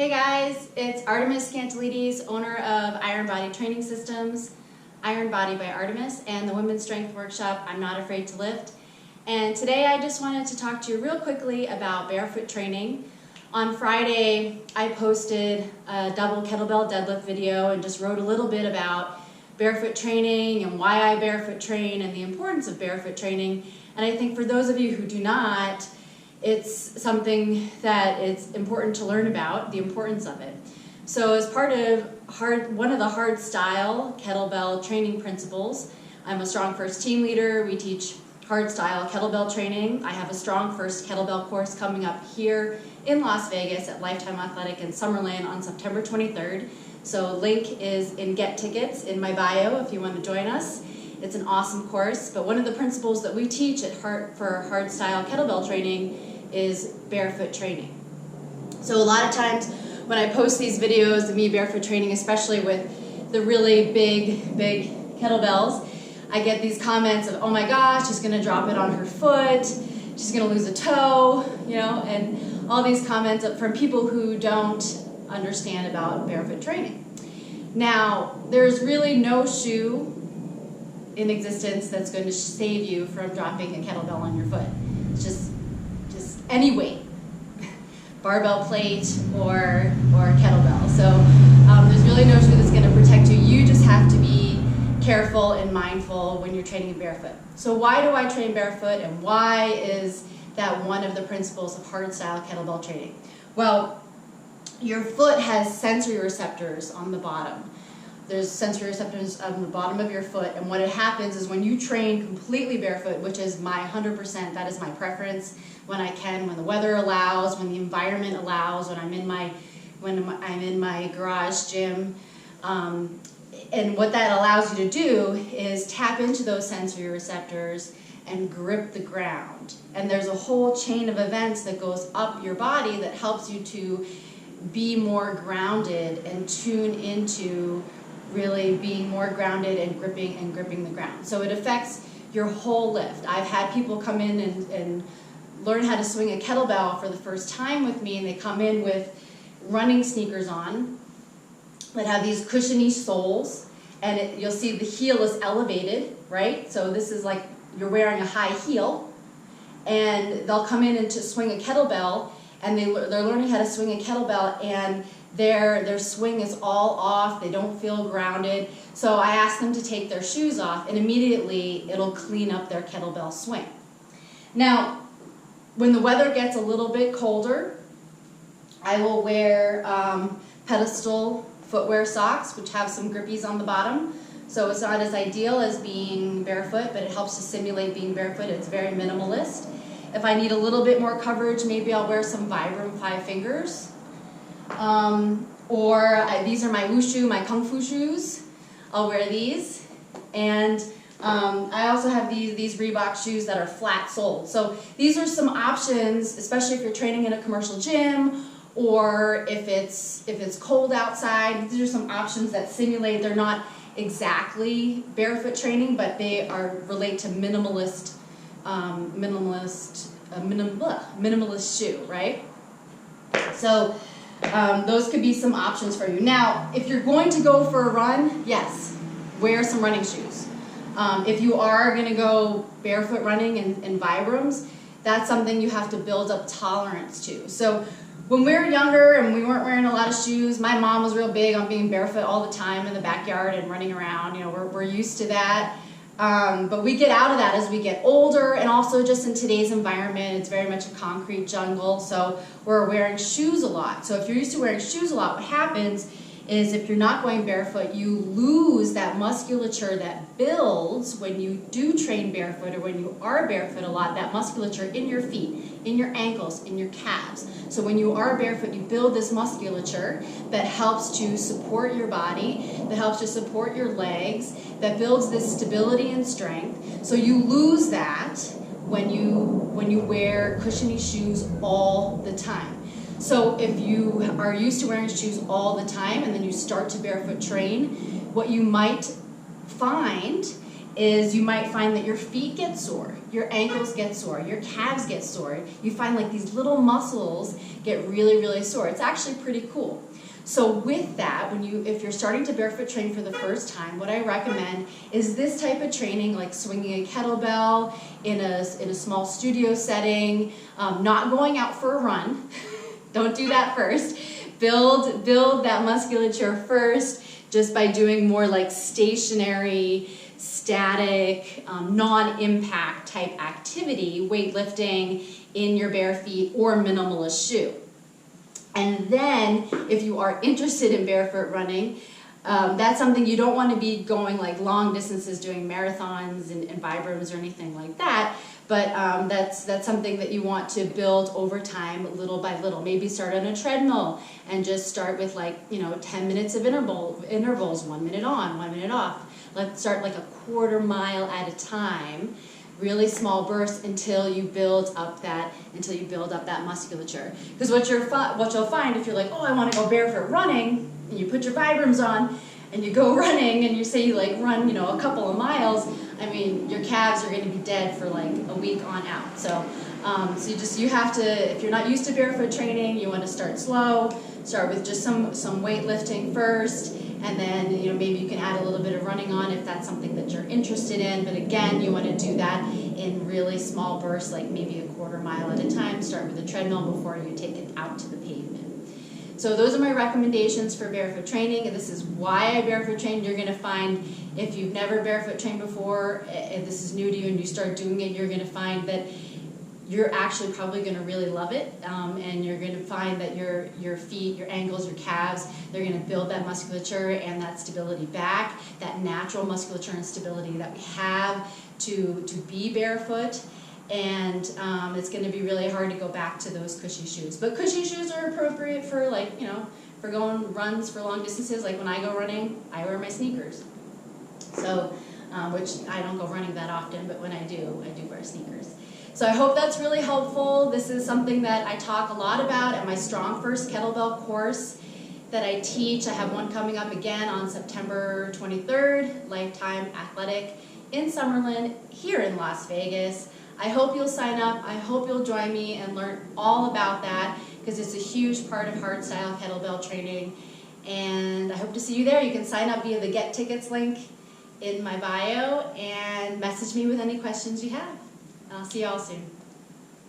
Hey guys, it's Artemis Scantalides, owner of Iron Body Training Systems, Iron Body by Artemis, and the Women's Strength Workshop, I'm Not Afraid to Lift. And today I just wanted to talk to you real quickly about barefoot training. On Friday, I posted a double kettlebell deadlift video and just wrote a little bit about barefoot training and why I barefoot train and the importance of barefoot training. And I think for those of you who do not, it's something that it's important to learn about, the importance of it. So as part of one of the hard style kettlebell training principles, I'm a Strong First team leader. We teach hard style kettlebell training. I have a Strong First kettlebell course coming up here in Las Vegas at Lifetime Athletic in Summerlin on September 23rd. So link is in Get Tickets in my bio if you want to join us. It's an awesome course, but one of the principles that we teach for hard style kettlebell training is barefoot training. So a lot of times when I post these videos of me barefoot training, especially with the really big kettlebells, I get these comments of, oh my gosh, she's gonna drop it on her foot, she's gonna lose a toe, you know, and all these comments from people who don't understand about barefoot training. Now, there's really no shoe in existence that's going to save you from dropping a kettlebell on your foot. It's just any weight, barbell plate or kettlebell. So there's really no shoe that's going to protect you. You just have to be careful and mindful when you're training barefoot. So why do I train barefoot, and why is that one of the principles of hard style kettlebell training? Well, your foot has sensory receptors on the bottom. There's sensory receptors on the bottom of your foot, and what happens is when you train completely barefoot, which is my 100%, that is my preference, when I can, when the weather allows, when the environment allows, when I'm in my garage gym, and what that allows you to do is tap into those sensory receptors and grip the ground. And there's a whole chain of events that goes up your body that helps you to be more grounded and tune into really being more grounded and gripping the ground. So it affects your whole lift. I've had people come in and learn how to swing a kettlebell for the first time with me, and they come in with running sneakers on that have these cushiony soles, and you'll see the heel is elevated, right? So this is like you're wearing a high heel, and they'll come in and to swing a kettlebell, and they're learning how to swing a kettlebell, and their swing is all off, they don't feel grounded. So I ask them to take their shoes off, and immediately it'll clean up their kettlebell swing. Now, when the weather gets a little bit colder, I will wear pedestal footwear socks, which have some grippies on the bottom. So it's not as ideal as being barefoot, but it helps to simulate being barefoot. It's very minimalist. If I need a little bit more coverage, maybe I'll wear some Vibram 5 fingers. These are my wushu, my kung fu shoes. I'll wear these. And I also have these Reebok shoes that are flat soled. So these are some options, especially if you're training in a commercial gym or if it's cold outside. These are some options that simulate. They're not exactly barefoot training, but they relate to minimalist shoe, right? So those could be some options for you. Now, if you're going to go for a run, yes, wear some running shoes. If you are going to go barefoot running in Vibrams, that's something you have to build up tolerance to. So when we were younger and we weren't wearing a lot of shoes, my mom was real big on being barefoot all the time in the backyard and running around. You know, we're used to that. But we get out of that as we get older, and also just in today's environment, it's very much a concrete jungle, so we're wearing shoes a lot. So if you're used to wearing shoes a lot, what happens is if you're not going barefoot, you lose that musculature that builds when you do train barefoot, or when you are barefoot a lot, that musculature in your feet, in your ankles, in your calves. So when you are barefoot, you build this musculature that helps to support your body, that helps to support your legs, that builds this stability and strength. So you lose that when you wear cushiony shoes all the time. So if you are used to wearing shoes all the time and then you start to barefoot train, what you might find is you might find that your feet get sore, your ankles get sore, your calves get sore. You find like these little muscles get really, really sore. It's actually pretty cool. So with that, if you're starting to barefoot train for the first time, what I recommend is this type of training, like swinging a kettlebell in a small studio setting, not going out for a run. Don't do that first. Build that musculature first just by doing more like stationary, static, non-impact type activity, weightlifting in your bare feet or minimalist shoe. And then if you are interested in barefoot running, that's something you don't want to be going like long distances doing marathons and Vibrams or anything like that. But that's something that you want to build over time, little by little. Maybe start on a treadmill and just start with 10 minutes of intervals, 1 minute on, 1 minute off. Let's start like a quarter mile at a time, really small bursts until you build up that musculature. Because what you'll find if you're like, oh, I want to go barefoot running, and you put your Vibrams on and you go running and you say you run a couple of miles, I mean your calves are going to be dead for like a week on out. So you have to, if you're not used to barefoot training, you want to start slow. Start with just some weightlifting first, and then maybe you can add a little bit of running on if that's something that you're interested in. But again, you want to do that in really small bursts, like maybe a quarter mile at a time. Start with a treadmill before you take it out to the pavement. So those are my recommendations for barefoot training, and this is why I barefoot train. You're going to find, if you've never barefoot trained before, and this is new to you and you start doing it, you're going to find that you're actually probably going to really love it, and you're going to find that your feet, your ankles, your calves, they're going to build that musculature and that stability back, that natural musculature and stability that we have to be barefoot. And it's going to be really hard to go back to those cushy shoes. But cushy shoes are appropriate for for going runs for long distances. Like when I go running, I wear my sneakers. So, which I don't go running that often, but when I do wear sneakers. So I hope that's really helpful. This is something that I talk a lot about at my Strong First Kettlebell course that I teach. I have one coming up again on September 23rd, Lifetime Athletic in Summerlin here in Las Vegas. I hope you'll sign up. I hope you'll join me and learn all about that, because it's a huge part of hardstyle kettlebell training. And I hope to see you there. You can sign up via the Get Tickets link in my bio and message me with any questions you have. And I'll see you all soon.